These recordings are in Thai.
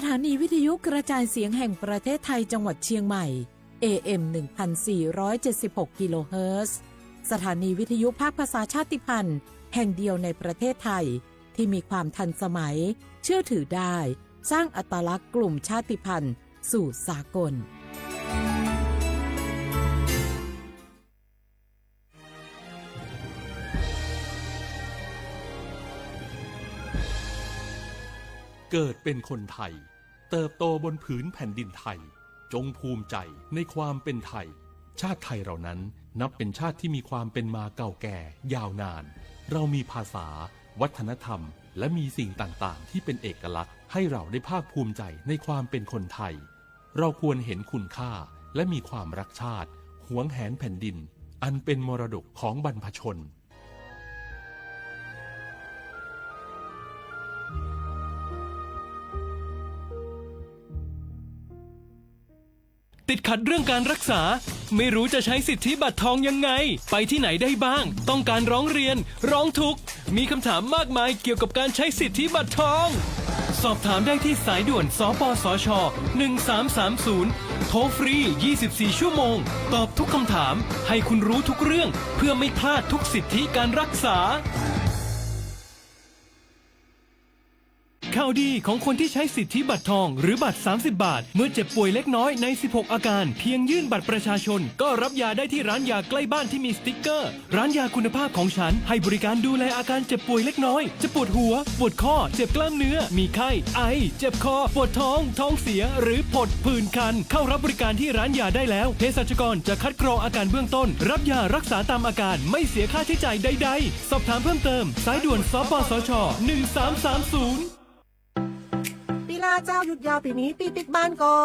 ถานีวิทยุกระจายเสียงแห่งประเทศไทยจังหวัดเชียงใหม่ AM 1476 กิโลเฮิรตซ์สถานีวิทยุภาคภาษาชาติพันธุ์แห่งเดียวในประเทศไทยที่มีความทันสมัยเชื่อถือได้สร้างอัตลักษณ์กลุ่มชาติพันธุ์สู่สากลเกิดเป็นคนไทยเติบโตบนผืนแผ่นดินไทยจงภูมิใจในความเป็นไทยชาติไทยเรานั้นนับเป็นชาติที่มีความเป็นมาเก่าแก่ยาวนานเรามีภาษาวัฒนธรรมและมีสิ่งต่างๆที่เป็นเอกลักษณ์ให้เราได้ภาคภูมิใจในความเป็นคนไทยเราควรเห็นคุณค่าและมีความรักชาติหวงแหนแผ่นดินอันเป็นมรดกของบรรพชนติดขัดเรื่องการรักษาไม่รู้จะใช้สิทธิบัตรทองยังไงไปที่ไหนได้บ้างต้องการร้องเรียนร้องทุกข์มีคำถามมากมายเกี่ยวกับการใช้สิทธิบัตรทองสอบถามได้ที่สายด่วนสปสช1330โทรฟรี24ชั่วโมงตอบทุกคำถามให้คุณรู้ทุกเรื่องเพื่อไม่พลาดทุกสิทธิการรักษาข่าวดีของคนที่ใช้สิทธิบัตรทองหรือบัตร30 บาทเมื่อเจ็บป่วยเล็กน้อยใน16อาการเพียงยื่นบัตรประชาชนก็รับยาได้ที่ร้านยาใกล้บ้านที่มีสติ๊กเกอร์ร้านยาคุณภาพของฉันให้บริการดูแลอาการเจ็บป่วยเล็กน้อยจะปวดหัวปวดข้อเจ็บกล้ามเนื้อมีไข้ไอเจ็บคอปวดท้องท้องเสียหรือผดผื่นคันเข้ารับบริการที่ร้านยาได้แล้วเภสัชกรจะคัดกรองอาการเบื้องต้นรับยารักษาตามอาการไม่เสียค่าใช้จ่ายใดๆสอบถามเพิ่มเติมสายด่วนสปสช1330ลาเจ้าหยุดยาวปีนี้ปีปิกบ้านก็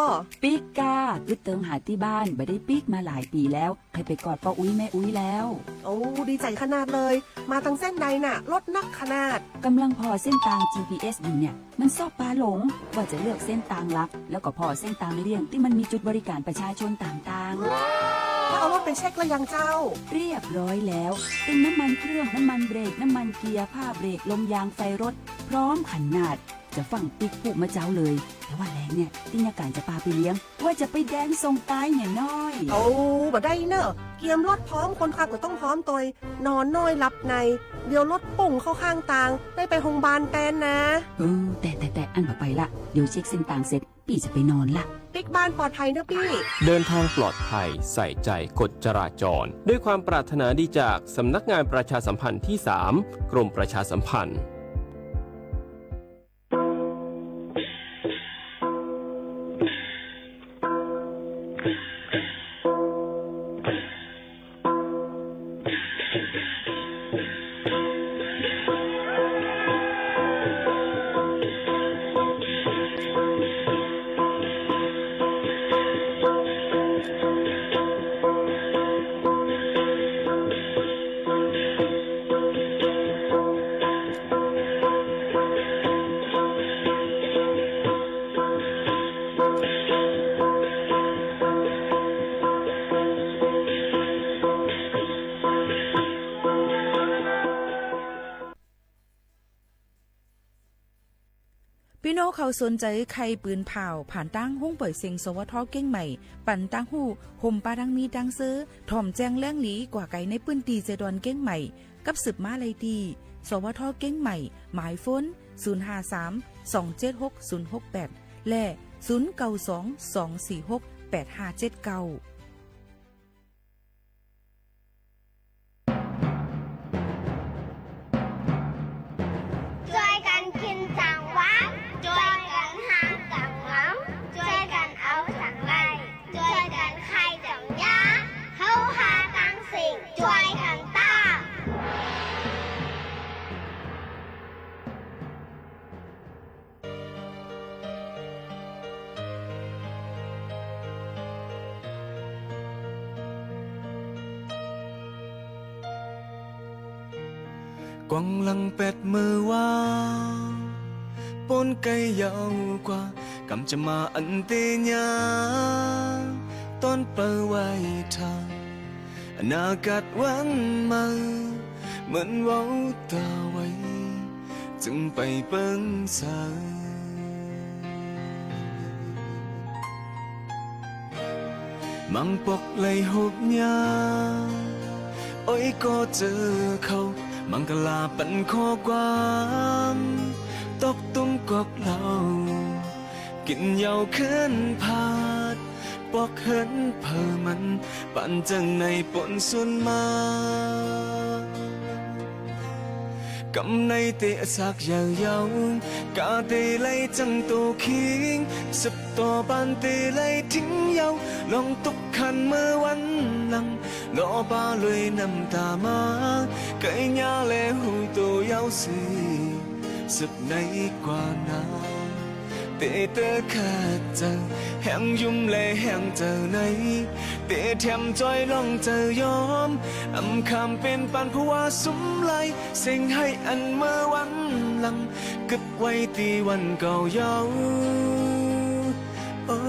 ปิกกาอึดเติมหาที่บ้านไม่ได้ปิกมาหลายปีแล้วให้ไปกอดป้าอุ้ยแม่อุ้ยแล้วโอ้ดีใจขนาดเลยมาตั้งเส้นใดน่ะรถนักขนาดกำลังพอเส้นทาง GPS อยู่เนี่ยมันซอบปลาหลงว่าจะเลือกเส้นทางลักแล้วก็พอเส้นทางเลี่ยงที่มันมีจุดบริการประชาชนต่างๆถ้าเอารถไปเช็คแล้วยังเจ้าเรียบร้อยแล้วเติมน้ำมันเครื่องน้ำมันเบรกน้ำมันเกียร์ผ้าเบรกลมยางไฟรถพร้อมขนาดจะฟังปิกผูกมาเจ้าเลยแต่ว่าแรงเนี่ยที่นาการจะพาไปเลี้ยงว่าจะไปแดนส่งตายเนี่ยน้อยโอ้บ่ได้เนอะเกียมรถพร้อมคนขับก็ต้องพร้อมตัวนอนน้อยหลับในเดี๋ยวรถปุ่งเข้าข้างทางได้ไปโรงพยาบาลแตนนะแต่อันต่อไปละเดี๋ยวเช็คเส้นทางเสร็จพี่จะไปนอนละปิกบ้านปลอดภัยนะพี่เดินทางปลอดภัยใส่ใจกฎจราจรด้วยความปรารถนาดีจากสำนักงานประชาสัมพันธ์ที่3กรมประชาสัมพันธ์พี่น้องเขาสนใจใครปืนเผาผ่านตั้งห้องเปิดเสียงสวทเก้งใหม่ปั่นตั้งหูห่มปลาดังมีดังซื้อถ่อมแจ้งแล้งหลีกว่าไก่ในปื้นตีเจดอนเก้งใหม่กับสืบมาเลยดีสวทเก้งใหม่หมายฟ้น053-276-068และ0922468579กวางหลังเป็ดมือว่างปนไก่ยาวกว่ากำจะมาอันเตียงต้นเปิดไว้ทางอนาคตวันมาเหมือนว่าตาไว้จึงไปเปิ้งสาย มังปกเลยหุบยาโอ้ยก็เจอเขามังกลาปันข้อความตกตุ้มกอกเหล่ากินเหยาขึ้นพาดปอกเหินเพิ่มมันปั่นจังในปนส่วนมากำในเตะสักยาวยาวกาเตไลจังตูคิงสับต่อบานเตไลทิ้งยาวลองตุกขันเมื่อวันหลังลอบาเลยน้ำตามาไก่ยาและหูตัวยาวสีสับในกว่านาเตะเตอขาดเจอแห่งยุ่มและแห่งเจอในเตะแถมจอยลองเจอยอมอำคำเป็นปันเพราะว่าสุมไหลเสียงให้อันเมื่อวันหลังกึดไว้ตีวันเก่าเยาโอ้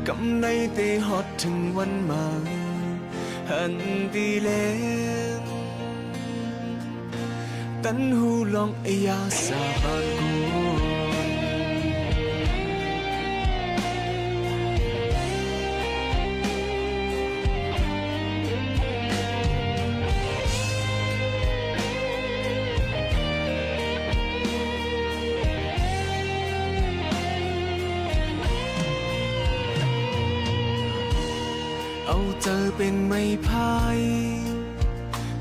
กำในเตะฮอดถึงวันมาหันตีแลงตันหูลองไอยาสาบานกูเอาเจอเป็นไม่พาย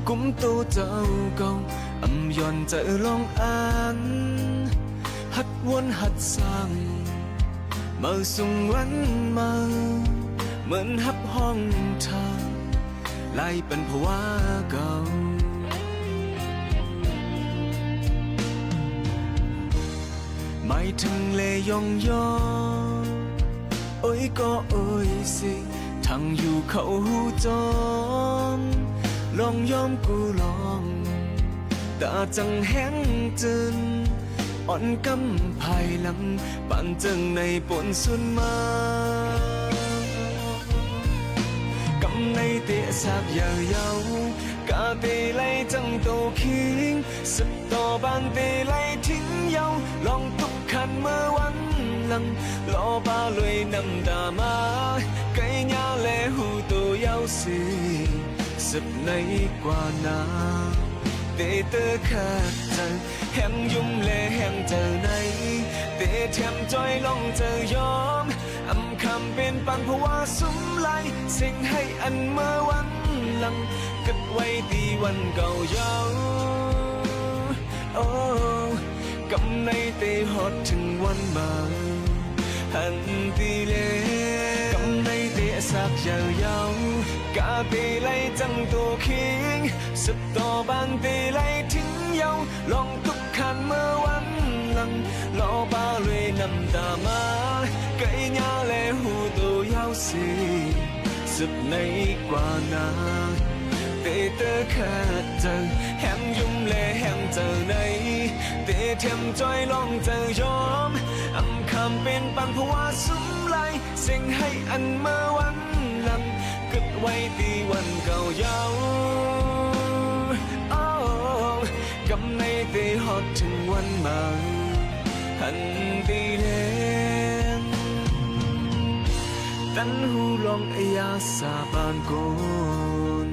กุมตัวเจ้าเก่าอำย่อนเจอลองอ่านหัดวนหัดสร้างมาส่งวันมาเหมือนหับห้องทางไล่เป็นภาวะเก่าไม่ถึงเลยยองยอโอ้ยก็โอ้ยสิทั้งอยู่เขาหูจอมลองยอมกูลองตาจังแห้งจึนอ่อนกำภายหลังปั่นจังในปนสุนมากำในเตะสาบยาวยาวกาเตไลจังโตคิงสับต่อบานเตไลทิ้งยาวลองตุกขันเมื่อวันหลังลอบาลวยน้ำตามาไก่ยาและหูตัวยาวสีสับในกว่านาเตะเตอขาดเจอแห่งยุ่มและแห่งเจอในเตะแถมจอยลองเจอยอมอำคำเป็นปันเพราะว่าสุมไหลเสียงให้อันเมื่อวันหลังกึดไว้ตีวันเก่าเยาโอ้กำในเตะฮอดถึงวันมาหันตีเล่กำในเตะสักยาวยาวกาเตไลจังตัวคิงสับต่อบานเตไลทิ้งยาวลองตุกขันเมื่อวันหลังลอบาเลยน้ำตามาไก่ยาและหูตัวยาวสีสับในกว่านาเตะเตอขาดเจอแหมยุ่มและแหมเจอในเตะเทมจอยลองเจอยอมอำคำเป็นปันเพราะว่าสุมไหลเสียงให้อันเมื่อวันหลังกึดไว้ตีวันเก่าเยากำในเตะฮอดถึงวันมาหันตีแลงตันหูลองไอยาสาบานโกน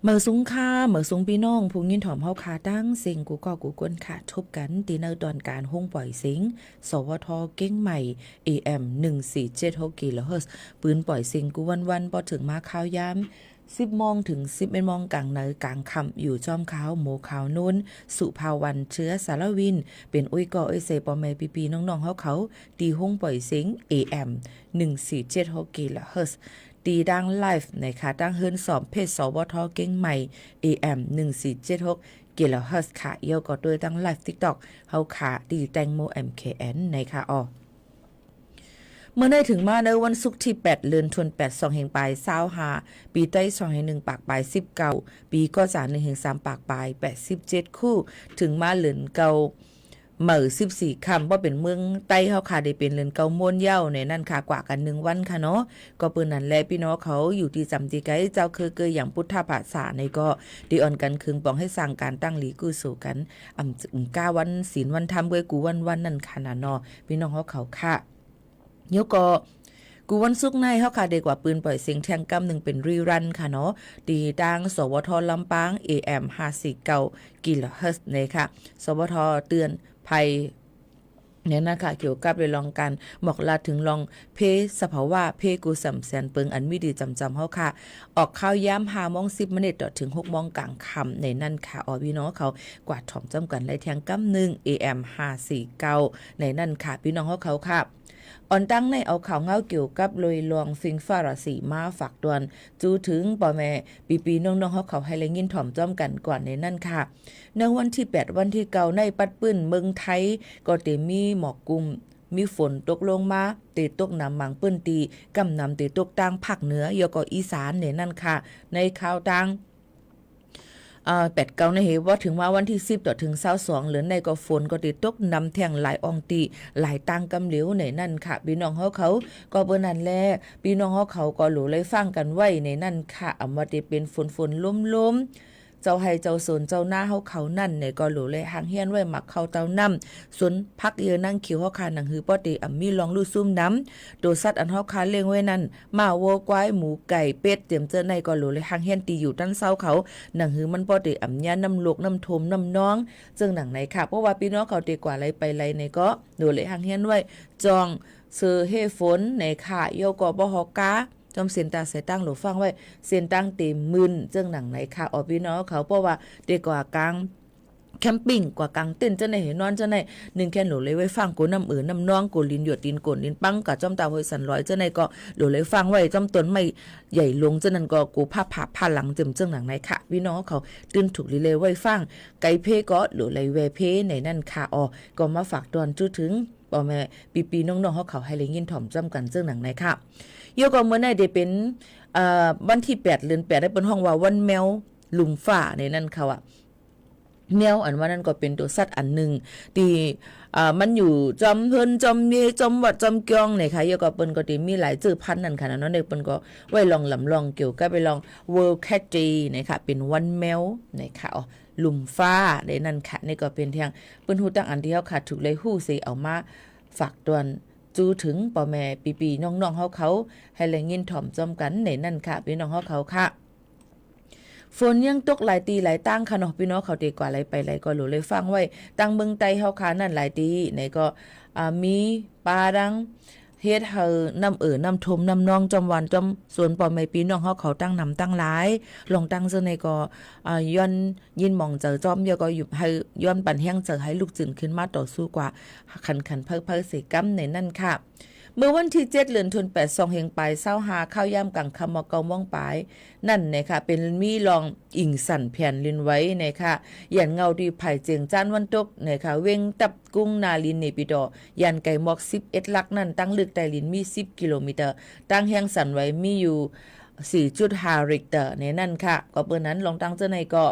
เมื่อสูงค่าเมื่อสูงพี่น้องผู้ยินถ่อมเฮาคาตั้งเสียงกูก็กูกวนค่ะทบกันตีในตอนการห้องปล่อยเสียงสวทเก้งใหม่ AM 1476 กิโลเฮิรตซ์ปืนปล่อยเสียงกูวันๆพอถึงมาข่าวยาม10 โมงถึง 11 โมงกลางในกลางค่ำอยู่จอมขาวหมู่ขาวนุ่นสุภาวันเชื้อสารวินเป็นอุ้ยก่อเอเซปอแม่ปีๆน้องๆเขาตีห้องปล่อยเสียง AM 1476 กิโลเฮิรตซ์ตีดังไลฟ์ในค่ะตั้งเฮิรนสอบเพจสวทเก้งใหม่ AM 1476 กิโลเฮิรตซ์ค่ะเยี่ยวก็ด้วยตั้งไลฟ์ TikTok เฮาค่ะตีแตงโม MKN ในค่ะ เมื่อได้ถึงมาในวันศุกร์ที่8เดือนธันวาคม2แห่งปลาย25ปีใต้2แห่ง1ปากปลาย19ปีก็1แห่ง3ปากปลาย87คู่ถึงมาเหลือนเก่าเหม่อ14ค่ำบ่เป็นเมืองใต้เฮาค่ะได้เป็นเรือนเก่าม่วนเย้าในนั่นค่ะกว่ากัน1วันค่ะเนาะก็เปิ้นนั่นแหละพี่น้องเขาอยู่ที่จำที่ไกเจ้าคือเกยอย่างพุทธภาษาในก็ได้อ่อนกันคึงปองให้สร้างการตั้งหลีกู้สู่กันก้าวันศีลวันธรรมเว้ยกูวันนั่นค่ะนะเนาะพี่น้องเขาค่ะยกก็กูวันศุกร์ในเฮาค่ะได้กว่าปืนปล่อยเสียงแทงกำหนึ่งเป็นรีรันค่ะเนาะดีดังสวทลำปาง AM 549กิโลเฮิรตซ์เลยค่ะสวทเตือนภัยเนี่ยนะคะเกี่ยวกับเรื่องการบอกลาถึงลองเพสภาวะเพกูสำแสนเปิงอันมีดีจำเฮาค่ะออกข้าวย้ำ5 โมง 10 นาทีต่อถึง 6 โมงกลางค่ำในนั่นค่ะพี่น้องเขากวาดถ่อมจำกันไล่แทงกำหนึ่ง AM 549ในนั่นค่ะพี่น้องเขาค่ะอ่อนตั้งในเอาข่าวเงาเกี่ยวกับลอยลวงฟิงฟ้าราศีมาฝากดวนจูถึงป่อแม่ปีน้องๆเขาให้แรงยินถ่อมจ้อมกันก่อนในนั่นค่ะในวันที่8วันที่9ในปัดปื้นเมืองไทยก็เตมีหมอกกุมมีฝนตกลงมาเตตกน้ำหมังปื้นตีกำน้ำเตตกต่างภาคเหนือยก็อีสานในนั่นค่ะในข่าวต่าง8-9ในเหตุว่าถึงว่าวันที่10ต่อถึง22เหลือในก็ฝนก็ติดตกนำแท่งหลายอองตีหลายตังกำเหลวในนั่นค่ะพี่น้องเขาก็เบิ่นั่นแลพี่น้องเขาก็หลูเลยฟังกันไว้ในนั่นค่ะอำว่าได้เป็นฝนล้มเจ้าให้เจ้าสนเจ้าหน้าเขานั่นเนี่ยก็หลูเลยหางเฮียนไว้หมักเข้าเต้าน้ำสวนพักเยอนั่งคิวเฮาคาหนังหือป้อติมีลองลู่ซุ่มน้ำตัวสัตว์อันเฮาคาเลี้ยงไว้นั่นมาวัวควายหมูไก่เป็ดเตรียมเจอในก็หลูเลยหางเฮียนตีอยู่ด้านเซาเขาหนังหือมันป้อติยาน้ำลูกน้ำทมน้ำน้องจึงหนังไหนค่ะเพราะว่าพี่น้องเขาตีกว่าไรไปไรในก็หลูเลยหางเฮียนไว้จองเสือเฮฝนในค่ะโยกบ่ฮอกาจอมเสียนตาใส่ตั้งหลูฟังไว้เสียนตั้งเต็มมึนเจ้งหนังไหนค่ะพี่น้องเขาเพราะว่าเด็กกว่ากลางแคมปิ้งกว่ากลางเต้นจะไหนเห็นนอนจะไหน1แค่หลูเลยไว้ฟังกูน้ำน้ำน้องกูลินหยดดินกลดินปังกับจอมตาหอยสันร้อยจะไหนก็หลูเลยฟังไว้จอมต้นไม่ใหญ่ลงจะนั่นก็กูผ้าผ่าหลังเต็มเจ้งหนังไหนค่ะพี่น้องเขาตื่นถูกลิเลยไว้ฟังไก่เพก็หลูเลยเวเพในนั่นค่ะก็มาฝากตอนจุถึงป่อแม่ปีน้องๆเขาให้เลยยินถ่อมจำกันเจ้งหนังไหนค่ะโยก็เมื่อไหร่ได้เป็นวันที่8เดือน8ได้เป็นห้องว่าวันแมวลุมฝ่าในนั่นเขาแมวอันว่านั่นก็เป็นตัวสัตว์อันหนึ่งที่มันอยู่จอมเพิ่นจอมเมจอมวัดจอมกองเนี่ยค่ะโยก็เปิ้นก็ได้มีหลายชื่อพันธุ์นั่นค่ะเนาะเด็กเปิ้นก็ไว้ลองลองเกี่ยวกับไปลอง World Cat Day นะคะเป็นวันแมวนะคะลุมฟ้าในนั่นค่ะนี่ก็เป็นเพียงเปิ้นฮู้ตั้งอันที่เฮาค่ะถูกเลยฮู้สิเอามาฝากตวนจูถึงป่อแม่ปีน้องๆเขาให้แรงยินถ่อมจอมกันในนั่นค่ะพี่น้องเขาค่ะฝนยังตกหลายตีหลายตั้งค่ะเนาะพี่น้องเขาดีกว่าอะไรไปอะไรก็หลูเลยฟังไว้ตั้งเมืองไต้เฮาค่ะนั่นหลายตีไหนก็มีปลาดังเฮ็ดเฮาน้ำน้ำทมน้ำนองจอมวันจอมสวนป่อแม่พี่น้องเขาตั้งนำตั้งหลายลองตั้งเจอในก็ย้อนยินมองเจอจอมยก็อยู่ให้ย้อนปั่นแห้งเจอให้ลูกจื่นขึ้นมาต่อสู้กว่าขันเพิ่เสกำในนั่นค่ะเมื่อวันที่7เดือนธันวาคม2แห่งปลาย25ข้าวย่ำกังคำมอเกาม่องปลายนั่นนะคะเป็นมีลองอิงสั่นแผ่นลินไว้นะคะยันเงาดีไผ่เจียงจ้านวันตกนะคะเวงตับกุ้งนาลินเนปิดอยันไก่หมอก11ลักนั่นตั้งลึกไต้ลินมี10กิโลเมตรตั้งแห่งสั่นไว้มีอยู่ 4.5 ริกเตอร์ในนั่นค่ะก็เปิ้นนั้นลองตั้งเจ้าในก็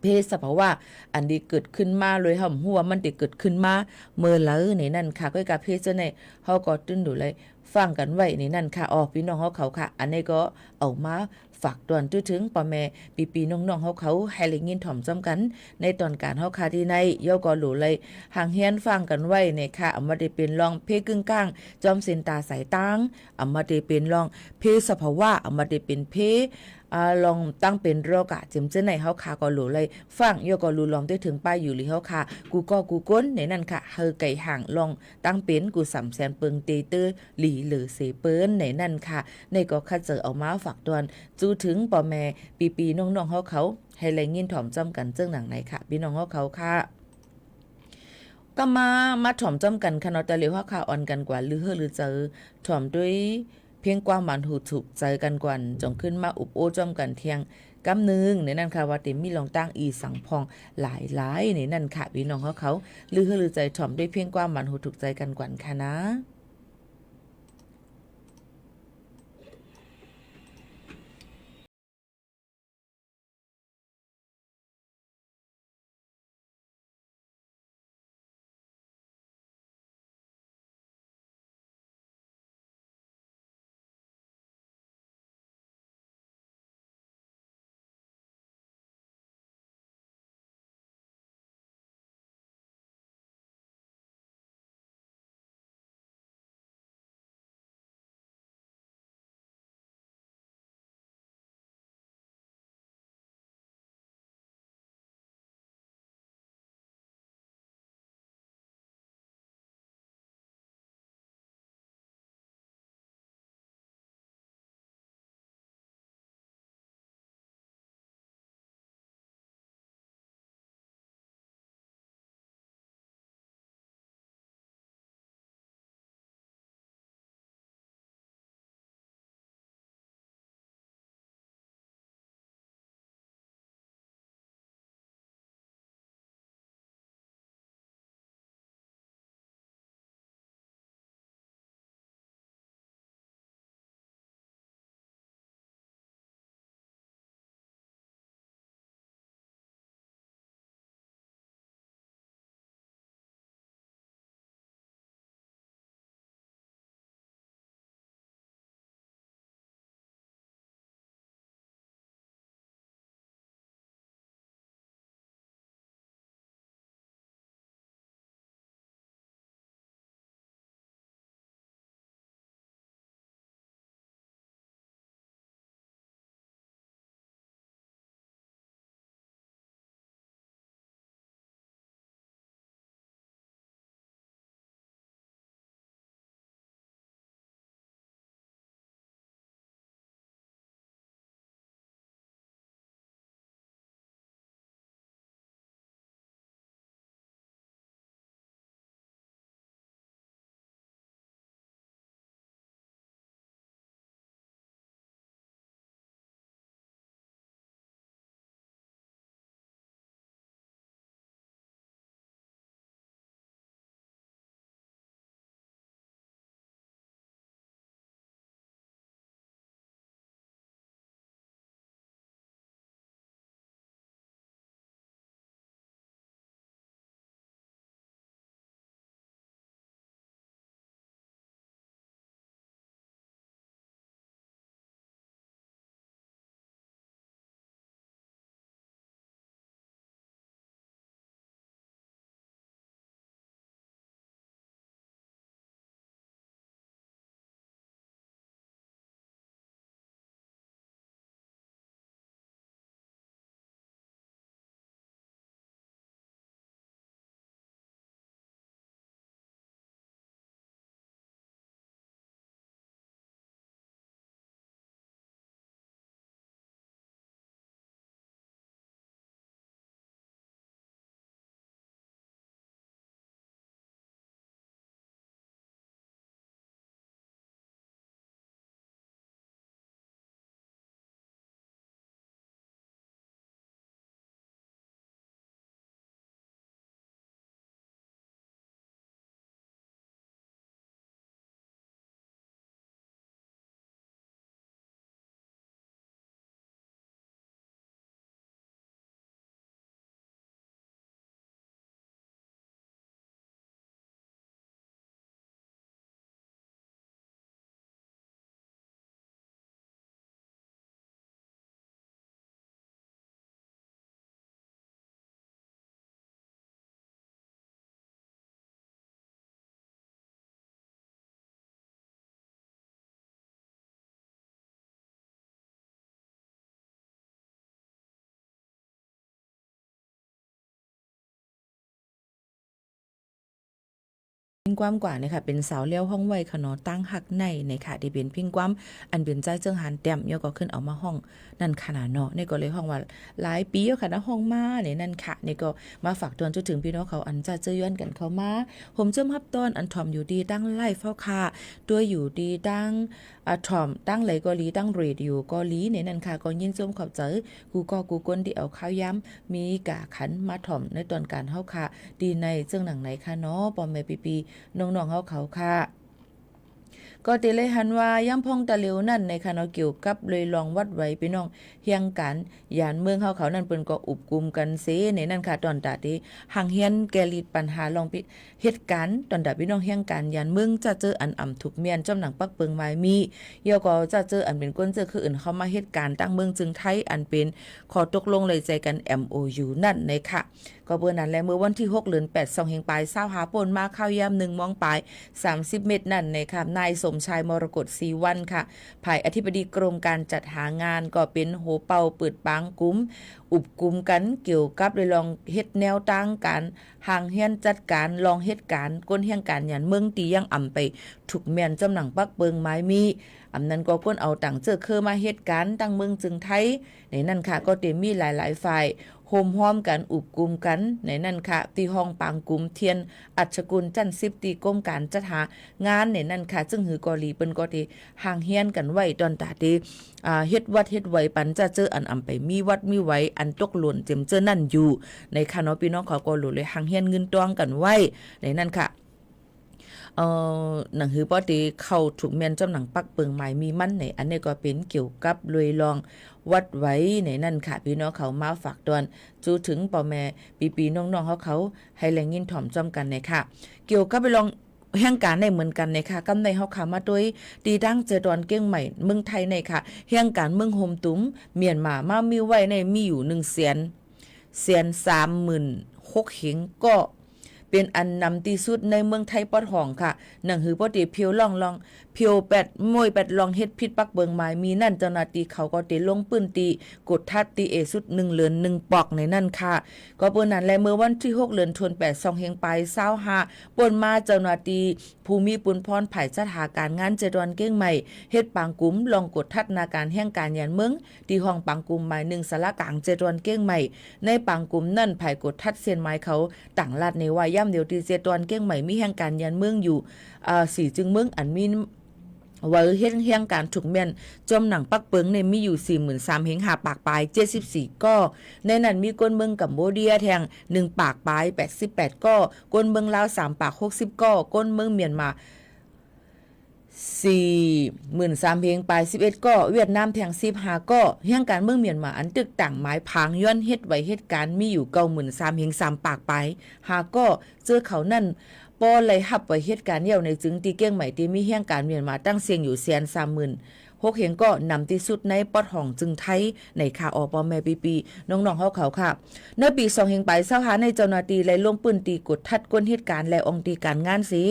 เพศสภาวะอันดีเกิดขึ้นมาเลยห่ำหัวมันติเกิดขึ้นมาเมื่อไหร่ในนั่นค่ะก็กับเพศเจ้าในเฮาก็ตื่นดูเลยฟังกันไว้ในนั่นค่ะพี่น้องเขาค่ะอันนี้ก็เอามาฝากตอนถึงป่อแม่ปีน้องๆเขาให้เลยยินถ่อมจำกันในตอนการเฮาค่ะที่ในย่อก็หลูเลยห่างเฮียนฟังกันไว้ในค่ะอำมาได้เป็นลองเพกึ่งกลางจอมเส้นตาสายตางอำมาได้เป็นลองเพสภาวะอำมาได้เป็นเพลองตั้งเป็นโรกะจิมเจ้าในเฮาค่ะก็หลูเลยฟังโยก็หลูลองได้ถึงป้ายอยู่หรือเฮาค่ะกูก้นในนั่นค่ะเฮอไก่ห่างลองตั้งเป็นกูสำแสนเปิงเตเตอร์หลีหรือเสเปิ้นในนั่นค่ะในก็คัดเจอเอามาฝากตวนจูถึงป่อแม่ปีน้องๆเขาให้แรงยินถ่อมจำกันเจ้าหนังไหนค่ะพี่น้องเขาค่ะก็มาถ่อมจำกันค่ะเนาะแต่เรียกว่าค่ะอ่อนกันกว่าหรือเจอถ่อมด้วยเพียงความหมันหูถูกใจกันกว่าจงขึ้นมาอุบโอจอมกันเทียงกำนึงในนั่นค่ะว่าเต็มมีลองตั้งอีสังพองหลายในนั่นค่ะพี่น้องเขาหรือใจถ่อมด้วยเพียงความหมันหูถูกใจกันกว่าค่ะนะ พิงความกว่านะคะเป็นสาวเลี้ยวห้องไว้ขนอตั้งหักในค่ะที่เป็นพิงความอันเป็นใจเจิงหันแต้มยก็ขึ้นเอามาห้องนั่นขนาดเนาะนี่ก็เลยห้องว่าหลายปีแล้วค่ะนะห้องมาเนี่ยนั่นค่ะนี่ก็มาฝากตอนจนถึงพี่น้องเขาอันจะเจอย้อนกันเข้ามาผมเจิมฮับตอนอันถ่อมอยู่ดีตั้งไล่เฝ้าค่ะตัวอยู่ดีตั้งถ่อมตั้งไหลก็ลีตั้งเรดอยู่ก็ลีเนี่ยนั่นค่ะก็ยินจมขอบใจกูก้นที่เอาข้าวย้ำมีกะขันมาถ่อมในตอนการเฮาค่ะดีในเจิงหนังไหนค่ะเนาะปอมแม่ปีน้องๆเขาค่ะก็ติเลยหันว่าย่ำพองตะเหลียวนั่นในคณะเกี่ยวกับเลยลองวัดไว้พี่น้องเฮียงกันยานเมืองเขานั่นเปิ้นก็อุบกุมกันเสในนั่นค่ะตอนตาที่ห่างเฮียนแกลีดปัญหาลองปิเหตุการณ์ตอนตาพี่น้องเฮียงกันยานเมืองจะเจออันอ่ำถูกเมียนจำหนังปักเปิงไม้มีเยาก็จะเจออันเป็นก้นเจอคืออื่นเข้ามาเหตุการณ์ตั้งเมืองจึงไทยอันเป็นขอตกลงเลยใจกัน MOU นั่นในค่ะก็เมื่อนั้นและเมื่อวันที่6เดือน8 2เฮงปลาย20หาปนมาข้าวยาม1มองปลาย30เมตรนั่นในค่ะนายสมชายมรกตศรีวันค่ะภายอธิบดีกรมการจัดหางานก็เป็นโหเป่าเปิดปางกุ้มอุบกุมกันเกี่ยวกับเลยลองเฮ็ดแนวตั้งการห่างเฮียนจัดการลองเหตุการณ์ก้นเฮียงการยันเมืองตียังอ่ำไปถูกแม่นจำหนังปักเบิงไม้มีอำนั้นก็ก้นเอาต่างเจอเคยมาเหตุการณ์ตั้งเมืองจึงไทยในนั่นค่ะก็เต็มมีหลายๆฝ่ายโฮมห้อมกันอุบกุมกันในนั่นค่ะตีห้องปางกุมเทียนอัชกุลจัน10ตีก้มการจัดหางานในนั่นค่ะจึงหือกอลีเปิ้นก็ที่ห่างเฮียนกันไว้ตอนตาตีเฮ็ดวัดเฮ็ดไว้ปันจะเจออันอำไปมีวัดมีไว้อันตกหล่นเต็มเจอนั่นอยู่ในค่ะเนาะพี่น้องเขาก็หลุเลยห่างเฮียนเงินตองกันไว้ในนั่นค่ะหนังหือป้อตีเข้าถูกแม่นจำหนังปักเปิงไม้มีมันในอันนี้ก็เป็นเกี่ยวกับลุยลองวัดไว้ในนั่นค่ะพี่น้องเขามาฝากตอนจูถึงป่อแม่ปีน้องๆเขาให้แรงยินถ่อมจอมกันในค่ะเกี่ยวกับไปลองแห่งการในเหมือนกันในค่ะกำในเฮาขามาด้วยตีดังเจดอนเก้งใหม่เมืองไทยในค่ะแห่งการเมืองโฮมตุ้มเมียนมามีไว้ในมีอยู่136,000เฮงก็เป็นอันนำที่สุดในเมืองไทยปอดห้องค่ะหนังหือปอติเพียวลองเพียว8มวย8ลองเฮ็ดผิดปักเบิงไม้มีนั่นเจ้าหน้าที่เขาก็ติลงปืนตีกดทัดตีเอสุด1เหลือน1ปอกในนั่นค่ะก็เปิ้นนั้นและเมื่อวันที่6เดือนธันวาคม2เฮงปลาย25ป่นมาเจ้าหน้าที่ภูมิปุณพรไผ่สถานการงานเจดอนเก้งใหม่เฮ็ดปางกุมลองกดทัดนาการแห่งการยันเมืองที่ห้องปางกุมหมาย1สารกลางเจดอนเก้งใหม่ในปางกุมนั่นไผ่กดทัดเส้นไม้เขาต่างลาดในว่าย่ำเดียวที่เจดอนเก้งใหม่มีแห่งการยันเมืองอยู่4จึงเมืองอันมีว่าเฮ็ดเฮียงการถูกแม่นจมหนังปักเปิงในมีอยู่ 43,000 เฮงหาปากปลาย74ก็ในนั้นมีก้นเมืองกัมโบเดียแทง1ปากปลาย88ก็ก้นเมืองลาว3ปาก60ก็ก้นเมืองเมียนมา43,000 เฮงปลาย11ก็เวียดนามแทง15ก็เฮียงการเมืองเมียนมาอันตึกต่างหมายพางย้อนเฮ็ดไว้เหตุการณ์มีอยู่ 93,000 เฮง3ปากปลาย5ก็เจอเขานั่นปอเลยหับไว้เหตุการณ์เดียวในจึงตีเก้งใหม่ที่มีเฮียงการเมียนมาตั้งเสียงอยู่130,000 6เฮงก็นำที่สุดในปอดห้องจึงไทยในข่าวอปอแม่ปีน้องๆเขาค่ะในปี2เฮงไป25ในเจ้าหน้าที่ไล่ลงปืนตีกดทัดก้นเหตุการณ์และองค์ตีการงานสี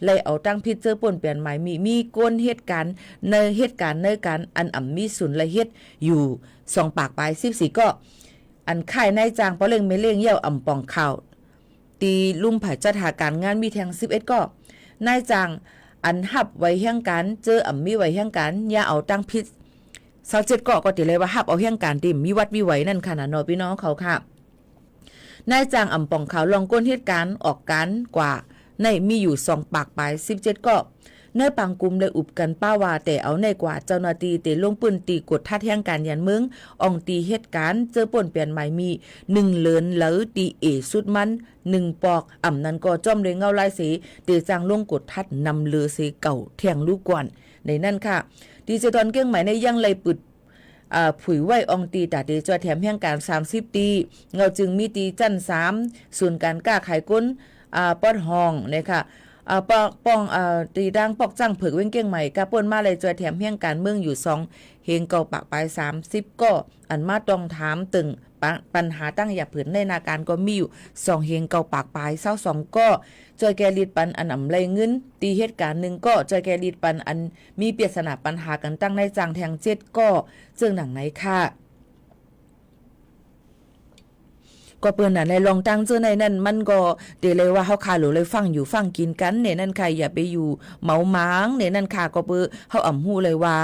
ไล่เอาตั้งพิษเจอป่นเปลี่ยนหมายมีก้นเหตุการณ์ในเหตุการณ์ในการอันอ่ำมีศูนย์ละเฮ็ดอยู่2ปากปลาย14ก็อันค่ายนายจางปอเล่งไม่เล่งเยี่ยวอ่ำป่องข่าวตีลุ่มไผ่จัดหาการงานมีแทง11ก็นายจางอันหับไว้เฮียงกันเจออ่ำมีไว้เฮียงกันอย่าเอาตั้งพิษ27ก็ติเลยว่าหับเอาเฮียงกันติมีวัดมีไว้นั่นค่ะนะเนาะพี่น้องเขาค่ะนายจางอ่ำป่องข่าวลองก้นเหตุการณ์ออกกันกว่าในมีอยู่2ปากปลาย17ก็ในปังกุมได้อุบกันป้าวาแต่เอาในกว่าเจ้าหน้าที่เตลงปืนตีกดท่าแท่งการยันเมืองอองตีเหตุการณ์เจอป่นเปลี่ยนใหม่มี1เหลือนเหลือตีเอสุดมัน1ปอกอ่ำนั้นก็จ้อมเลยเงาลายสีเตจางลงกดทัดนำเลือเสเก่าแทงลูกก่อนในนั่นค่ะดิจิตอลเก้งใหม่ในยังเลยปึดผุยไว้อองตีตาเดจอแถมแห่งการ30ตีเงาจึงมีตีจัน3ส่วนการกล้าขายก้นปอดห้องนะคะป้องตีดังปอกจังเผือกเว้งเก้งใหม่กะป่นมาเลยจอยแถมเฮียงการเมืองอยู่2เฮงเก่าปากปลาย30ก็อันมาต้องถามตึงปัญหาตั้งอย่าผืนในนาการก็มีอยู่2เฮงเก่าปากปลาย22ก็จอยแกลิดปันอันอ่ำไรเงินตีเหตุการณ์1ก็จอยแกลิดปันอันมีปริศนาปัญหากันตั้งในจางแทง7ก็เจิงหนังไหนค่ะ ก็เปิ้นน่ะในลองตั้งเจอในนั้นมันก็เดเลยว่าเฮาคาหรือเลยฟังอยู่ฟังกินกันเนี่ยนั่นค่ะอย่าไปอยู่เมาหมางเนี่ยนั่นค่ะก็เปิ้เฮาอ่ำฮู้เลยว่า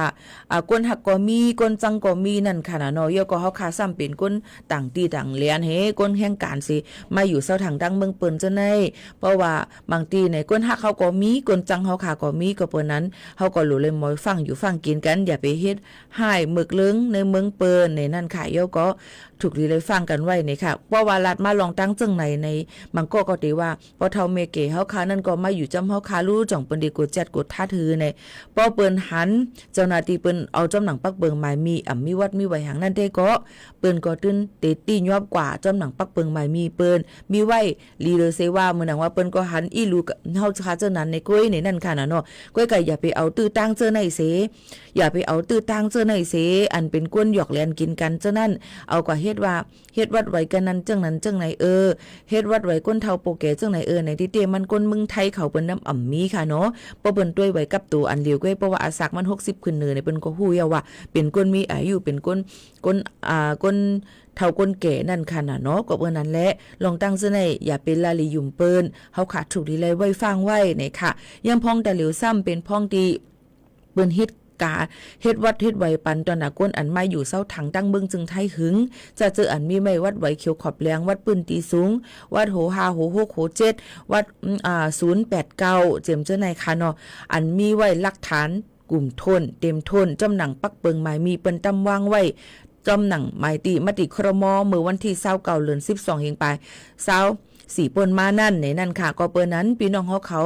คนหักก็มีคนจังก็มีนั่นค่ะนะเนาะยก็เฮาคาซ้ำเป็นคนต่างตีต่างเลียนเฮคนแห่งการสิมาอยู่เซาทางดังเมืองเปิ้นจังได๋เพราะว่าบางทีในคนหักเขาก็มีคนจังเฮาคาก็มีก็เปิ้นนั้นเฮาก็รู้เลยมอยฟังอยู่ฟังกินกันอย่าไปเฮ็ดให้หมึกลึงในเมืองเปิ้นในนั่นค่ะยก็ถูกดีเลยฟังกันไว้นี่ค่ะเพราะว่ารัฐมาลองตั้งจังไหนในบางก็ตีว่าพอเฒ่าเมเกเฮาคานั่นก็มาอยู่จำเฮาคารู้จ่องเปิ้นดีกดจัดกดท่าถือในพอเปิ้นหันเจ้าหน้าที่เปิ้นเอาจำหนังปักเบิงหมายมีมีวัดมีไว้หังนั่นเด้ก็เปิ้นก็ตื้นเตตี้ยอบกว่าจำหนังปักเบิงหมายมีเปิ้นมีไว้ลีเลเซว่ามื้อหนังว่าเปิ้นก็หันอีลูกเฮาคาเจ้านั้นในก้อยในนั่นค่ะน่ะเนาะก้อยก็อย่าไปเอาตื้อตั้งเจ้าไหนเสอย่าไปเอาตื้อตั้งเจ้าไหนเสอันเป็นก้นหยอกแลนกินกันเจ้านั้นเอากว่าเฮ็ดว่าเฮ็ดวัดไว้กันนั้นจังนั้นจังไหนเฮ็ดวัดไว้ก้นเฒ่าโปแกจังไหนในที่เตมันก้นมึงไทยเขาเปิ้นน้ำมีค่ะเนาะบ่เปิ้นด้วยไว้กับตัวอันเดียวก้อยเพราะว่าอาศักมัน60ขึ้นเนื้อในเปิ้นก็ฮู้ว่าเป็นก้นมีอายุเป็นก้นเท่าก้นแก่นั่นค่ะน่ะเนาะก็เปิ้นนั้นแหละลองตั้งซะในอย่าเป็นลาลียุ่มเปิ้นเฮาขาดถูกดีเลยไว้ฟังไว้นี่ค่ะยังพ้องแต่เหลียวซ้ำเป็นพ้องดีเปิ้นเฮ็ดกาเฮ็ดวัดเฮ็ดไว้ปันตอนน่ะก้นอันมาอยู่เซาถังตั้งเบิ่งจึงไทยหึงจะเจออันมีไม่วัดไว้เขียวขอบแรงวัดปืนตีสูงวัดโห5โห6โห7วัด089เจิมเจ้าในค่ะเนาะอันมีไว้หลักฐานกลุ่มทนเต็มทนจำหนังปักเปิงหมายมีเปิ้นตำวางไว้จำหนังหมายติมติครมเมื่อวันที่29เดือน12เฮงไป4ป่นมานั่นในนั่นค่ะก็เปิ้นนั้นพี่น้องเขา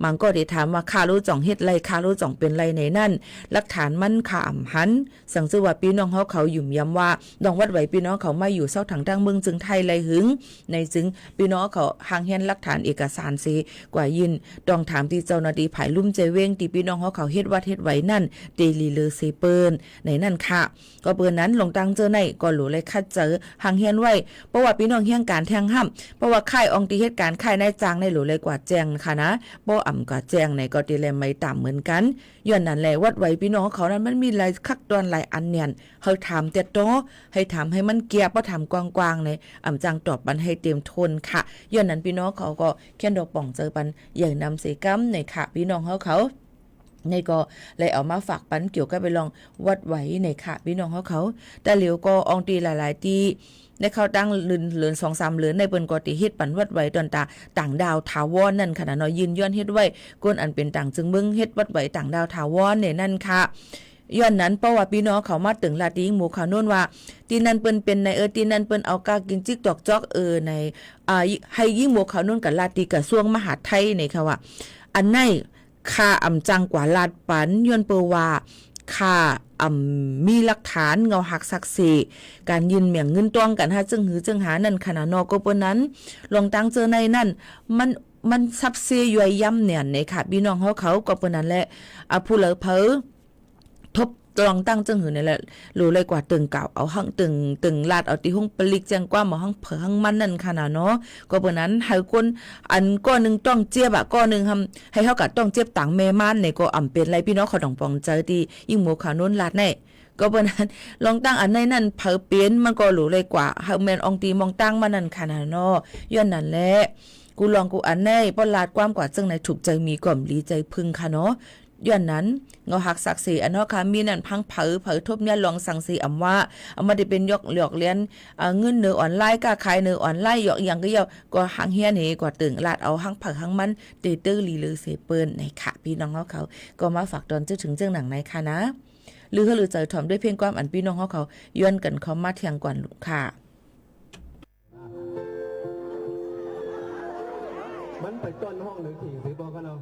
มันก็ได้ถามว่าค่ารู้จ่องเฮ็ดไรค่ารู้จ่องเป็นไรในนั่นหลักฐานมันข่ามหันสังซื่อว่าพี่น้องเขายุ่มย้ำว่าดองวัดไว้พี่น้องเขามาอยู่เซาถังดังเมืองจึงไทยไรหึงในจึงพี่น้องเขาห่างเฮียนหลักฐานเอกสารสิกว่ายินดองถามที่เจ้าหน้าที่ภายลุ่มใจเว้งที่พี่น้องเขาเฮ็ดวัดเฮ็ดไว้นั่นเดลีเลเซเปิ้นในนั่นค่ะก็เปิ้นนั้นลงตังเจอในก็หลูเลยคัดเจอห่างเฮียนไว้เพราะว่าพี่น้องเฮียงการแทงห้ำเพราะว่าค่ายองค์ที่เหตุการณ์ค่ายนายจ้างในหลูเลยกว่าแจ้งค่ะนะบ่อ่ำกว่าแจ้งในก็ตีแลไม่ต่ำเหมือนกันย้อนนั้นแหละวัดไว้พี่น้องเขานั้นมันมีหลายคักตอนหลายอันเนี่ยเฮาถามแต่โตให้ถามให้มันเกียบบ่ถามกว้างๆในอ่ำจังตอบปันให้เต็มทนค่ะย้อนนั้นพี่น้องเขาก็เขียนดอกป่องเจอปันอย่างนำเสกำในค่ะพี่น้องเขาในก็เลยเอามาฝากปันเกี่ยวกับไปลองวัดไว้ในค่ะพี่น้องเขาแต่เหลียวก็อองตีหลายๆที่ในเขาตั้งเหลือน 2-3 เหลือนในเปิ้นก็ติเฮ็ดปันวัดไว้ตอนต่างดาวถาวรนั่นค่ะเนาะยืนย้อนเฮ็ดไว้ก้นอันเป็นต่างจึงมึงเฮ็ดวัดไว้ต่างดาวถาวรเนี่ยนั่นค่ะย้อนนั้นเพราะว่าพี่น้องเขามาถึงลาติหมู่เขาโน่นว่าที่นั่นเปิ้นเป็นในที่นั่นเปิ้นเอากากินจิกตอกจอกในให้ยิ่งหมู่เขาโน่นกับลาติกระทรวงมหาดไทยนี่ค่ะว่าอันไหนค่าอำจังกว่าลาดปันย้อนเปว่าค่ามีหลักฐานเงาหักศักดิ์ศรีการยืนเมียงเงินตองกันหาจึงหือจึงหานั่นขนาดนอกก็ปนนั้นลองตั้งเจอในนั่นมันซับเซย่อยย่ำเนี่ยในค่ะพี่น้องเขาก็ปนนั้นแหละผู้เหลือเพอทบลองตั้งจึงหือนี่แหละรู้เลยกว่าตึงเก่าเอาหังตึงลาดเอาที่ห้องปลิกจังกว่าหมอหังเผอหังมันนั่นขนาดเนาะก็ปนนั้นให้คนอันก้อนนึงต้องเจี๊ยบก้อนนึงทำให้เฮาก็ต้องเจี๊ยบต่างแม่ม่านในก็อำเป็นไรพี่น้องเขาต้องปองใจที่ยิ่งหมู่ขาโน้นลาดแน่ก็เพราะนั้นลองตั้งอันในนั่นเผอเปลี่ยนมันก็รู้เลยกว่าเฮาแม่นอองตีมองตั้งมานั่นขนาดเนาะย้อนนั่นแหละกูลองกูอันในป้อนลาดความกว่าจังไหนถูกใจมีก่อมลีใจพึงค่ะเนาะย้อนนั้นเงาหักศักดิ์ศรีอันเนาะค่ะมีนั่นพังเผอทบเนี่ยลองสั่งสีอำว่าเอามาได้เป็นยกหลอกเลี้ยนเงินเนื้อออนไลน์ก็ขายเนื้อออนไลน์ยอกอย่างก็ยาวก็หังเฮียนนี่กว่าตึงลาดเอาหังเผอหังมันเตเตอร์ลีเลอเซเปิ้นในค่ะพี่น้องเขาก็มาฝากตอนถึงเจ้าหนังในค่ะนะหรือใจถ่อมด้วยเพียงความอันพี่น้องเขาย้อนกันเขามาเที่ยงก่อนค่ะมันไปต้นห้องหนึ่งถี่สิบอกกันเอา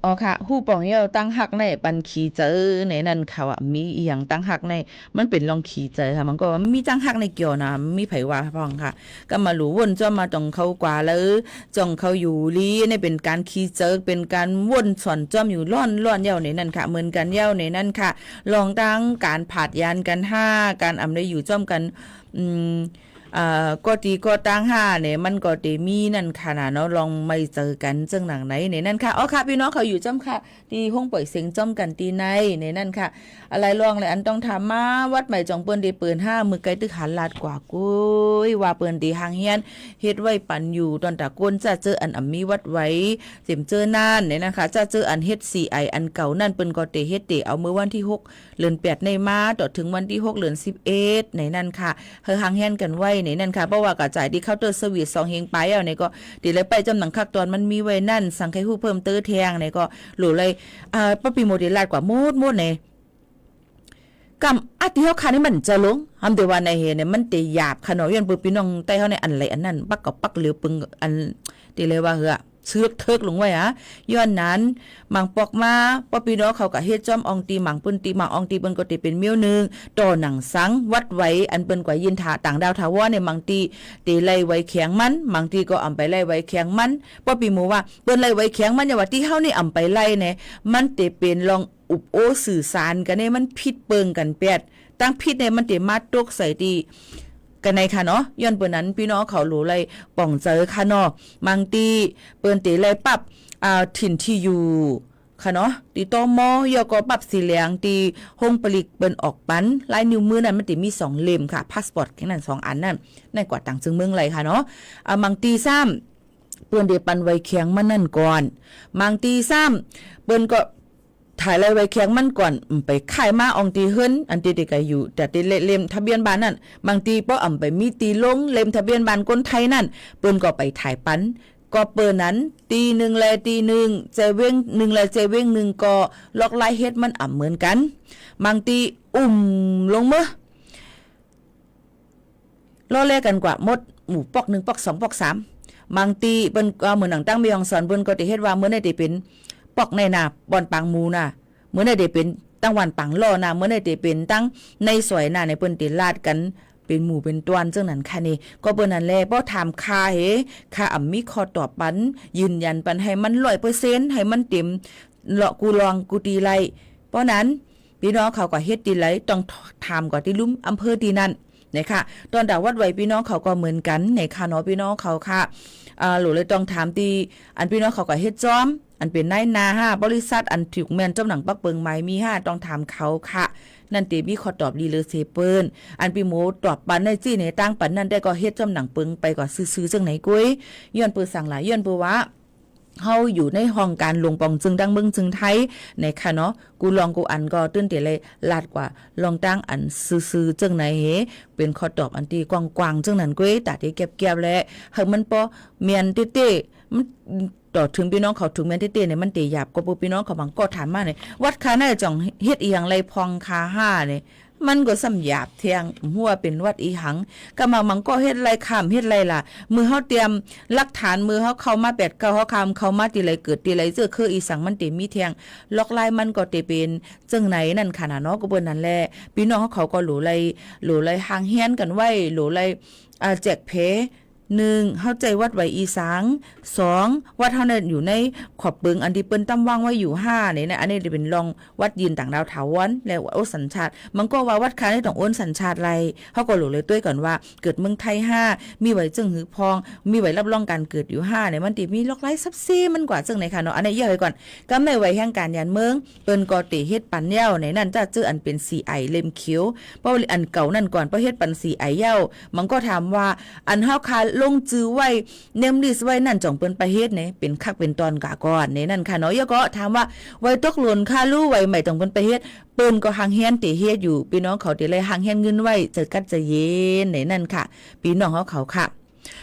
อ๋อค่ะฮู้ปองเยี่ยวตั้งหักในปันขี่เจอในนั้นเขาอ่ะมีอีหยังตั้งหักในมันเป็นลองขี่เจอค่ะมันก็ว่ามีตั้งหักในเกี่ยวนะมีไผว่าพ้องค่ะก็มารู้วนจ้อมาตรงเขากว่าแล้วจ้องเขาอยู่ลีนี่เป็นการขี่เจอเป็นการวนสอนจ้อมอยู่ล่อนเยี่ยวในนั้นค่ะเหมือนกันเยี่ยวในนั้นค่ะลองตั้งการผาดยานกัน5การอำได้อยู่จ้อมกันก็ตีก็ตั้ง5เนี่ยมันก็ตีมีนั่นค่ะนะเนาะลองไม่เจอกันจังหนังไหนในนั่นค่ะอ๋อค่ะพี่น้องเขาอยู่จ้อมค่ะที่ห้องปล่อยเสียงจ้อมกันตีในนั่นค่ะอะไรลองเลยอันต้องถามมาวัดใหม่จองเปิ้นได้ปืน5มือไกลตึกหันลาดกว่ากุ้ยว่าเปิ้นตีหางเฮียนเฮ็ดไว้ปันอยู่ตอนตะก้นจะเจออันมีวัดไว้เต็มเจอนั่นเนี่ยนะคะจะเจออันเฮ็ด CI อันเก่านั่นเปิ้นก็เตเฮ็ดเตเอามื้อวันที่6เดือน8ในมาต่อถึงวันที่6เดือน11ในนั่นค่ะเฮอหางเฮียนกันไว้ในนั่นค่ะเพราะว่ากระจายที่เคาน์เตอร์เซอร์วิส2เฮงไปเอาเนี่ยก็ดีเลยไปจำหนังคักตอนมันมีไว้นั่นสั่งให้ฮู้เพิ่มเตอแทงเนี่ยก็หลูเลยป้าปีโมเดลลาดกว่าหมดเนี่ยกำอาทิเฮาคันนี่มันจะลงทำแต่ว่าในเฮเนี่ยมันติหยาบขนาดยันปืนพี่น้องใต้เฮาในอันไหลอันนั้นปักกับปักเหลียวปึงอันดีเลยว่าเหือเชือกเทิกลงไว้ย้อนนั้นมังปอกมาป้าพี่น้องเขาก็เฮ็ดจ้อมอองตีมังปืนตีมังอองตีเปิ้นก็ติเป็นมิ้วนึงต่อหนังสังวัดไว้อันเปิ้นกว่ายินถาต่างดาวถาวรในมังตีไล่ไว้แข็งมันมังตีก็อำไปไล่ไว้แข็งมันป้าพี่หมู่ว่าเปิ้นไล่ไว้แข็งมันอย่าว่าที่เฮานี่อำไปไล่เนี่ยมันติเป็นลองอุบโอสื่อสารกันเนี่ยมันผิดเปิงกันแปดตั้งผิดเนี่ยมันติมาตกใส่ตีกันในค่ะเนาะย้อนเปิ้นนั้นพี่น้องเขาหลูไล่ป่องเจอค่ะเนาะมังตีเปิ้นติไล่ปรับถิ่นที่อยู่ค่ะเนาะตีตมยก็ปรับสีเหลืองตีห้องผลิตเปิ้นออกปันลายนิ้วมือนั้นมันติมี2เล่มค่ะพาสปอร์ตแค่นั้น2อันนั่นในกว่าต่างจึงเมืองเลยค่ะเนาะมังตี3เปิ้นได้ปันไว้เคียงมันนั่นก่อนมังตี3เปิ้นก็ถ่ายไล่ไว้แข็งมันก่อนไปขายมาอองตีเฮิรนอันตีเด็กอยู่แต่ตีเล่มทะเบียนบ้านนั่นบางทีป้อไปมีตีลงเล่มทะเบียนบ้านคนไทยนั่นเปิ้นก็ไปถ่ายปันก็เปิ้นนั้นตี1แลตี1เจเว้ง1แลเจเว้ง1ก็ล็อกไล่เฮ็ดมันเหมือนกันบางทีลงมื้อล้อแลกันกว่าหมดหมู่ปอก1ปอก2ปอก3บางทีเปิ้นก็เหมือนหนังตั้งมีองสอนเปิ้นก็สิเฮ็ดว่ามื้อใดสิเป็นปอกในนาบอนปังมูน่ะเมื่อได้เป็นตั้งวันปังล่อน่ะเมื่อได้เป็นตั้งในสวยน่ะในเปิ้นติลาดกันเป็นหมู่เป็นตวนจังนั้นค่ะนี่ก็เปิ้นนั่นแหละบ่ถามค่าค่ามีข้อตอบปันยืนยันปันให้มัน 100% ให้มันเต็มเลาะกูลองกูตีไลเพราะนั้นพี่น้องเขาก็เฮ็ดตีไลต้องถามก่อนที่ลุ่มอำเภอที่นั่นนะคะตอนดาวัดไว้พี่น้องเขาก็เหมือนกันในค่ะเนาะพี่น้องเขาค่ะหรือเลยต้องถามตีอันพี่น้องเขาก็เฮ็ดจอมอันเป็นนายนา5บริษัทอันถูกแม่นเจ้าหนังปักเปิงไม้มี5ต้องถามเขาค่ะนั่นเตมีข้อตอบดีเลยเซเปิ้นอันพี่หมูตอบปันในจี้ในตั้งปันนั่นได้ก็เฮ็ดเจ้าหนังเปิงไปก็ซื้อๆจังไหนกุ้ยย้อนเปิ้นสั่งหลายย้อนเปิ้นว่าเฮาอยู่ในห้องการลงปองจึงดังเมืองจึงไทยในค่ะเนาะกูลองกูอันก็ตื้นเตเลยลาดกว่าลองตั้งอันซื่อๆจังไหนเป็นข้อตอบอันที่กว้างๆจังนั้นกุ้ยตาที่เก็บๆและเฮามันบ่เมียนเต้ๆมันต่อถึงพี่น้องเขาถึงแม่นเต้ๆเนี่ยมันเตหยาบก็บ่พี่น้องเขาบางก็ถามมาเนี่ยวัดคาน่าจ่องเฮ็ดอีหยังไรพองคา5เนี่ยมันก็สำหยาบเทียงหัวเป็นวัดอีหังก็มันก็เฮ็ดไรข้ามเฮ็ดไรล่ะมือเฮาเตรียมหลักฐานมือเฮาเข้ามา8 9เฮาข้ามเข้ามาติไรเกิดติไรเจอคืออีสังมันเตมีเทียงล็อกลายมันก็เตเป็นจังไหนนั่นค่ะน่ะเนาะก็เบิ่นนั่นแหละพี่น้องเขาก็หลูไลห่างเฮียนกันไว้หลูไลแจกเพ1เข้าใจวัดไว้อีสัง2วัดเฮาเนี่ยอยู่ในขอบเบิงอันที่เปิ้นตั้มวางไว้อยู่5นี่นะอันนี้เป็นรองวัดยืนต่างดาวถาวรแล้วโอ้สัญชาติมันก็ว่าวัดคาได้ต้องโอนสัญชาติไรเฮาก็รู้เลยด้วยก่อนว่าเกิดเมืองไทย5มีไว้จึงหือพองมีไว้รับรองการเกิดอยู่5เนี่ยมันติมีล็อกไลซับซี่มันกว่าจังไหนค่ะเนาะอันนี้ย่อไว้ก่อนก็ไม่ไว้แห่งการยานเมืองเปิ้นก็ติเฮ็ดปันยาวในนั้นจะจื้ออันเป็น CI เล่มเขียวเพราะอันเก่านั่นก่อนเพราะเฮ็ดปัน CI ยาวมันก็ถามว่าอันเฮาคาลงจื้อไว้เนมลิสไว้นั่นจ่องเปิ้นไปเฮ็ดเนี่ยเป็นคักเป็นตอนกะก่อนในนั่นค่ะเนาะยก็ถามว่าไว้ตกหล่นค่ารู้ไว้ใหม่ต้องเปิ้นไปเฮ็ดเปิ้นก็หางเฮียนติเฮ็ดอยู่พี่น้องเขาติเลยหางเฮียนเงินไว้จะกัดจะเย็นในนั่นค่ะพี่น้องเขาค่ะ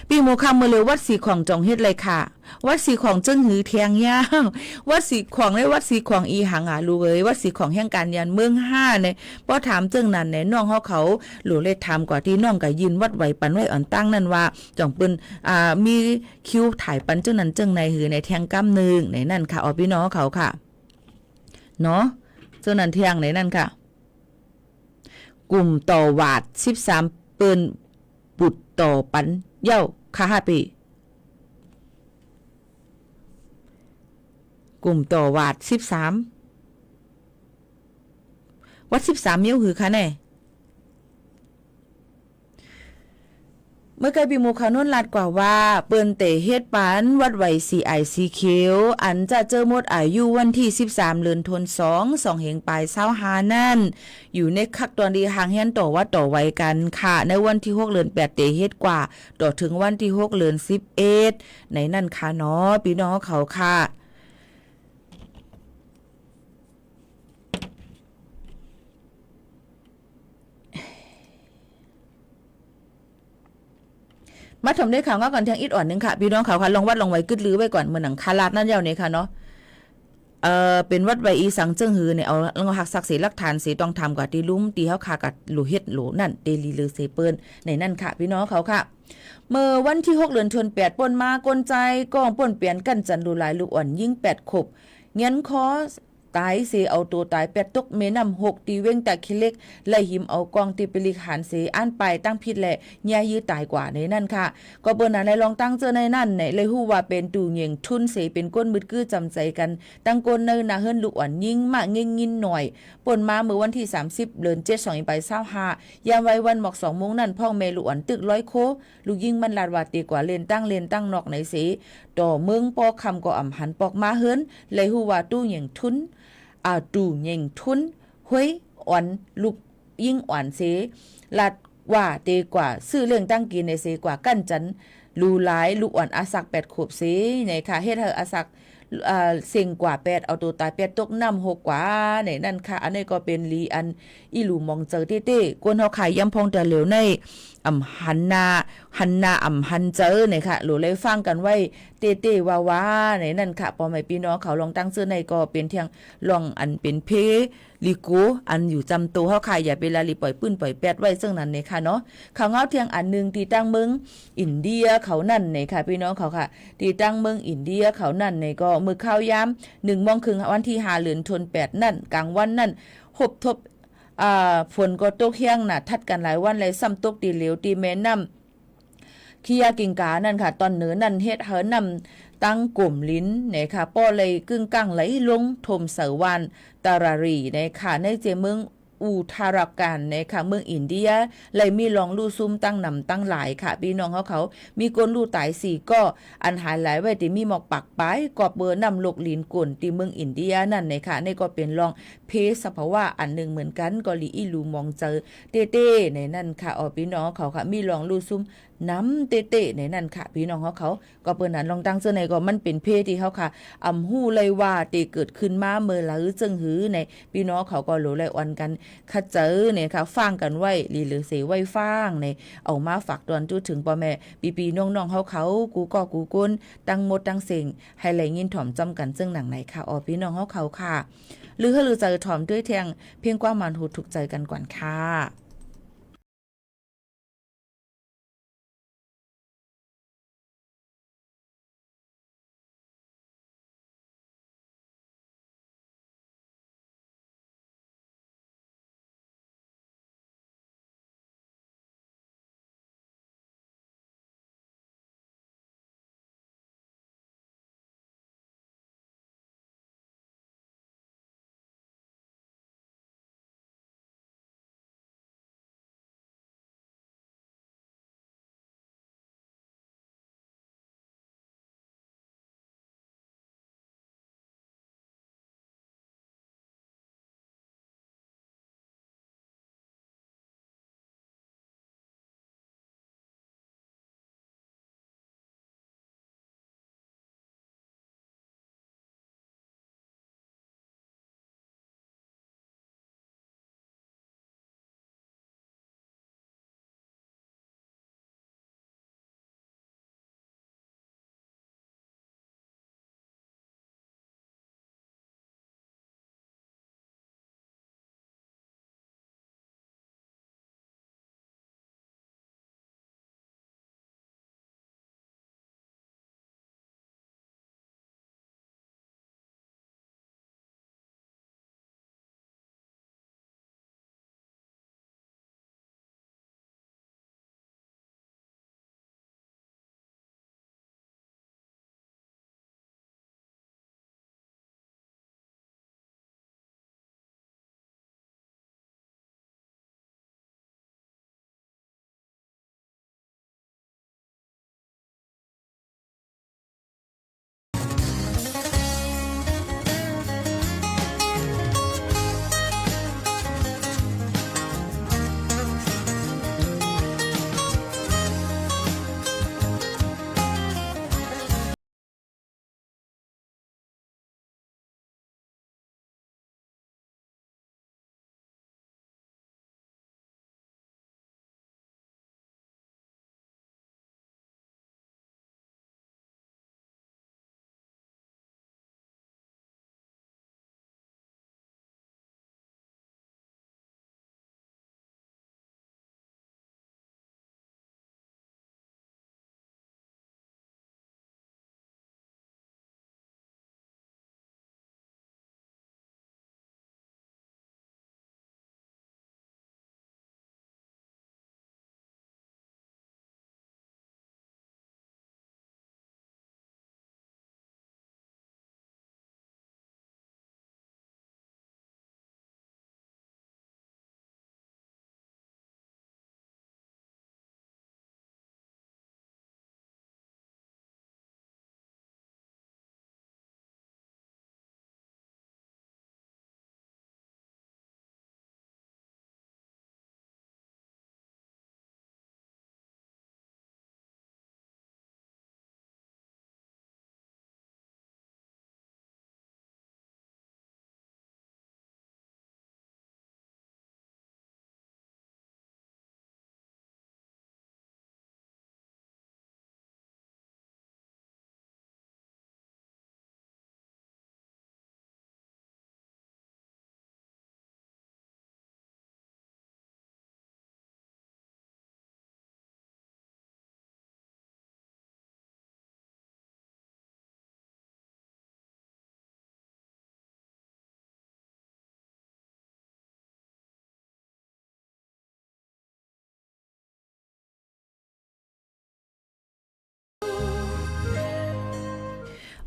ปีโมคำมือเร็ววัดสีของจองเฮ็ดเลยค่ะวัดสีของจึงหือเทียงย่างวัดสีของในวัดสีของอีหังรู้เอ้ยวัดสีของแห่งการยันเมือง5เนี่ยป้อถามจึงนั้นเนี่ยน้องเขาหลูเลยถามกว่าที่น้องก็ยินวัดไหวปันไว้อ่อนตั้งนั่นว่าจ่องปืนมีคิวถ่ายปันจึงนั้นจึงในหือในแทงกำนึงในนั่นค่ะอ๋อพี่น้องเขาค่ะเนาะจึงนั้นเทียงในนั่นค่ะกลุ่มต่อวาด13ปืนปุดต่อปันเย้าค่ะ5ปีกลุ่มต่อวาด13วัด13เมียวหือค่ะแน่เมื่อไกปีโมคานนลาดกว่าว่าเปิ้นเตเฮ็ดปันวัดไหวสีไอสีเขียวอันจะเจอหมดอายุวันที่13เดือนธันวาคม2เหงปลาย25นั่นอยู่ในคักตอนดีห่างเฮียนต่อว่าต่อไว้กันค่ะในวันที่6เดือน8เตเฮ็ดกว่าต่อถึงวันที่6เดือน11ในนั่นค่ะเนาะพี่น้องเขาค่ะมาถมได้ข่าวก่อนเที่ยงอิดอ่อนนึงค่ะพี่น้องเขาค่ะลองวัดลองไว้กึดลือไว้ก่อนเหมือนหนังคาลาดนั่นยาวนี่ค่ะเนาะเป็นวัดไวอีสังเจิ้งหือเนี่ยเอาหักศักดิ์ศรีหลักฐานสีต้องทำกับตีลุ้มตีเฮาคากับหลูเฮ็ดหลูนั่นเดลีลือเซเปิ้นในนั่นค่ะพี่น้องเขาค่ะเมื่อวันที่6เดือนธันวาคมป่นมากลใจกองป่นเปลี่ยนกันจันดูหลายลูกอ่อนยิ่ง8ขบเงี้ยนคอตายเสเอาตัวตาย8ตกเมนำ6ตีเว้งแต่คิเล็กไล่หิมเอากองตีปลิกหันเสอ่านไปตั้งผิดแหละแย่ยื้อตายกว่าในนั่นค่ะก็เปิ้นน่ะในลองตั้งเจอในนั่นเนี่ยเลยฮู้ว่าเป็นตู่เหยงทุนเสเป็นก้นมืดกื้อจำใจกันตั้งก้นเนินน่ะเฮิรนลูกอ่อนยิ่งมากงินหน่อยป่นมาเมื่อวันที่30เดือน7 2ไป25ยามไว้วันหมอก2โมงนั่นพ่อแม่ลูกอ่อนตึก100โคลูกยิ่งมันลาดว่าตีกว่าเล่นตั้งนอกในเสต่อเมืองปอคำก็อ่ำหันปอกมาเฮิรนเลยฮู้ว่าตู่เหยงทุนตู่เหย่งทุนห้วยอ่อนลูกยิ่งอ่อนเสลัดว่าเตกว่าซื้อเรื่องตั้งกินในเสกว่ากั้นจันลูหลายลูกอ่อนอาสัก8ขวบเสในค่ะเฮ็ดให้อาสักเซ็งกว่า8เอาตัวตาย8ตกน้ำ6กว่าในนั่นค่ะอันนี้ก็เป็นลีอันอีหลูมองเจอเต้ๆกวนเฮาขายยำพองแต่เหลวในหันนาหันเจอเนี่ยค่ะหลูเลยฟังกันไว้เต้ๆว่าในนั่นค่ะพอไม่พี่น้องเขาลองตั้งชื่อในก็เป็นเทียงลองอันเป็นเพลิโกอันอยู่จำตัวเฮาขายอย่าไปลาลิปล่อยปื้นปล่อยแปดไว้ซึ่งนั้นเนี่ยค่ะเนาะเขาเงาเทียงอันนึงที่ตั้งเมืองอินเดียเขานั่นเนี่ยค่ะพี่น้องเขาค่ะที่ตั้งเมืองอินเดียเขานั่นเนี่ยก็มื้อข้าวยาม1 โมงครึ่งวันที่5เดือนธันวาคมนั่นกลางวันนั่นหบทบฝนก็ตกแห้งน่ะทัดกันหลายวันเลยซ้ำตกตีเหลวตีแม่น้ำขี้ยากิงกานั่นค่ะตอนเหนือนั่นเฮ็ดเหินนำตั้งกลุ่มลิ้นเนี่ยค่ะป้อเลยกึ่งกลางไหลลงถมเสวันตารารีในค่ะในเจเมืองอุทาราการในค่ะเมืองอินเดียเลยมีลองลู่ซุ่มตั้งนำตั้งหลายค่ะพี่น้องเขามีก้นลู่ตาย4ก็อันหายหลายไว้ที่มีหมอกปักปายกอบเบอร์นำลกลินกลที่เมืองอินเดียนั่นในค่ะนี่ก็เป็นลองเพสภาวะอันหนึ่งเหมือนกันก็ลีอีลูมองเจอเต้ในนั่นค่ะพี่น้องเขาค่ะมีลองลู่ซุ่มน้ำเตะในนั่นค่ะพี่น้องเขาก็เปิ้นนั้นลองตั้งเสื้อในก็มันเป็นเพศที่เขาค่ะฮู้เลยว่าเตเกิดขึ้นมาเมื่อหรือจึงหือในพี่น้องเขาก็รู้เลยอ่อนกันคัดเจอเนี่ยค่ะฟังกันไว้หรือเสไว้ฟังในเอามาฝากตอนจุดถึงพ่อแม่ปีน้องๆเขากูก็กูก้นตั้งหมดตั้งเสียงให้ไหลยินถ่อมจำกันซึ่งหนังไหนค่ะพี่น้องเขาค่ะหรือใจถ่อมด้วยแทงเพียงกว่ามันหูถูกใจกันก่อนค่ะ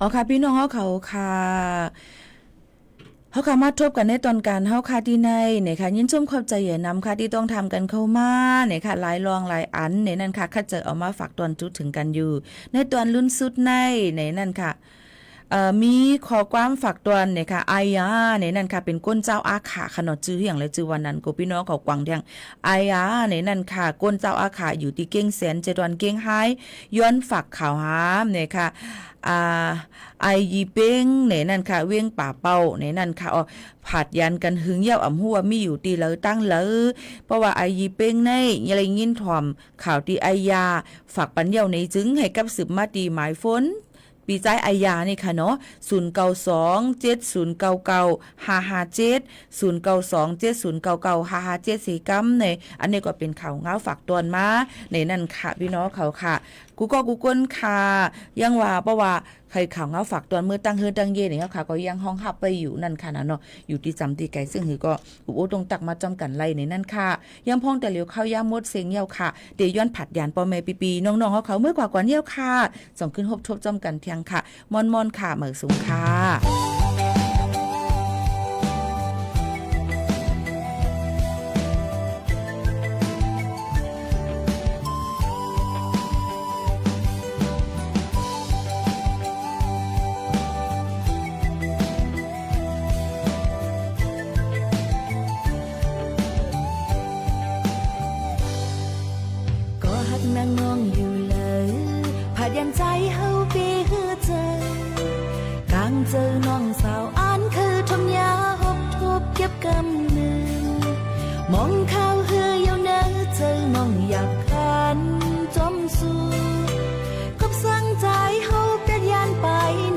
อ๋อค่ะพี่น้องเขาค่ะเขาค่ะมาทบกันในตอนการเฮาค่ะที่ในเนี่ยค่ะยินชมเข้าใจอย่านำค่ะที่ต้องทำกันเข้ามาเนี่ยค่ะหลายรองหลายอันเนี่ยนั่นค่ะคัดเจอเอามาฝากตอนจุดถึงกันอยู่ในตอนรุ่นสุดในนั่นค่ะมีขอความฝากตวนเนี่ยค่ะอายาเนี่ยนั่นค่ะเป็นก้นเจ้าอาขาขนอจื้ออย่างและจื้อวันนั้นกูพี่น้องเขากวางเที่ยงอายาเนี่ยนั่นค่ะก้นเจ้าอาขาอยู่ที่เก้งแสนเจดวนเก้งไฮย้อนฝากข่าวหามเนี่ยค่ะไอยีเป้งเนี่ยนั่นค่ะเวียงป่าเป้าเนี่ยนั่นค่ะผัดยันกันหึงเย่าอ่ำหัวมีอยู่ตีเลยตั้งเลยเพราะว่าไอยีเป้งในยังไรยินถ่อมข่าวตีไอยาฝากปัญญาในจึงให้กับสืบมาตีหมายฝนปีใจไอยานี่ค่ะเนาะ092-7099-557 092-7099-557 4กัมในอันนี้ก็เป็นข่าวเงาฝากตอนมาในนั่นค่ะพี่น้องเขาค่ะกูก้นค่ะยังว่าเพราะว่าใครข่าวเงาฝากตอนเมื่อตั้งเฮือตั้งเย่เนี่ยค่ะก็ยังห้องหับไปอยู่นั่นค่ะนะเนาะอยู่ที่จำที่ไกลซึ่งหือก็อุตรงตักมาจำกันไล่ในนั่นค่ะยังพ้องแต่เหลียวเข้ายามมดเสียงเยี่ยวค่ะเดย้อนผัดยานปอแม่ปีน้องๆเขาเมื่อกว่าเยี่ยวค่ะส่งขึ้นทบจำกันเที่ยงค่ะมอนค่ะเหมือสูงค่ะนางน้องอยู่เลยผาดยันใจเฮาปีฮือเจอกลางเจอน้องสาวอ่านคือทมยาหบทุบเก็บกำหนึ่งมองข้าวเฮืออยู่เนอเจอน้องอยากขันจมสู่กับสั่งใจเฮาเป็ดยานไป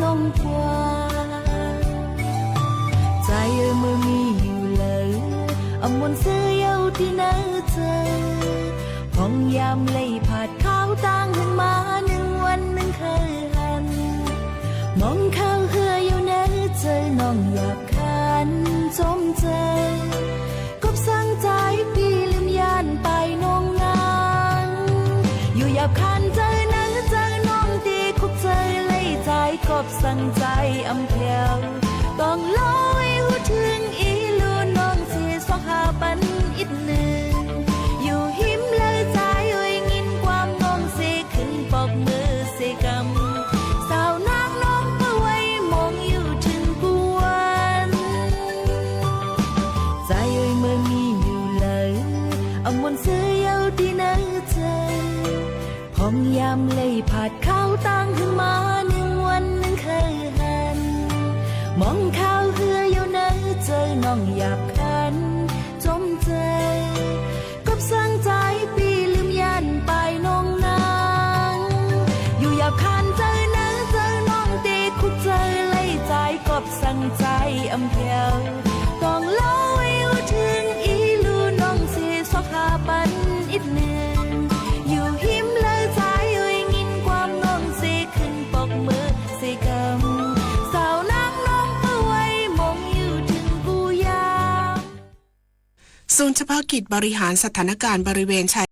น้องกว่าใจมือมีอยู่เลยมนต์ซื้อเย้าที่เนอเจอห้องยามเลยผาดข้าวต่างขึ้นมา1 วัน1เคยหันมองข้าวเฮืออยู่เนอเจอน้องอยากขันจมเจอกบสั่งใจพี่ลืมยานไปน้องนางอยู่อยากขันเจอเนอเจอน้องตีคุกเจอเลยใจกบสั่งใจอำเพียวต้องลอยหูถึงอีลูน้องเสียสองหาปันอีกหนึ่งอยู่หิมเลยใจยินความน้องเสขึ้นปอกมือเสกำสาวนางน้องเพื่อไว้มองอยู่ถึงกวนใจเมื่อมีอยู่เลยมนต์ซื้อเย้าที่เนอเจอพองยามเลยผาดข้าวตั้งขึ้นมา1 วัน1เคยหันมองข้าวเฮืออยู่เนอเจอน้องอยากขันจมเจอกบสั่งใจปีลืมยันไปน้องนางอยู่อยากขันเจอเนอเจอน้องตีคุกเจอเลยใจกบสั่งใจอำเพียวต้องลอยถึงอีลูน้องเสียสอกหาปันอีกหนึ่งอยู่หิมเลยใจยินความน้องเสียขึ้นปอกมือเสียกำสาวนางน้องเพื่อไว้มองอยู่ถึงกูยา ศูนย์เฉพาะกิจบริหารสถานการณ์บริเวณชาย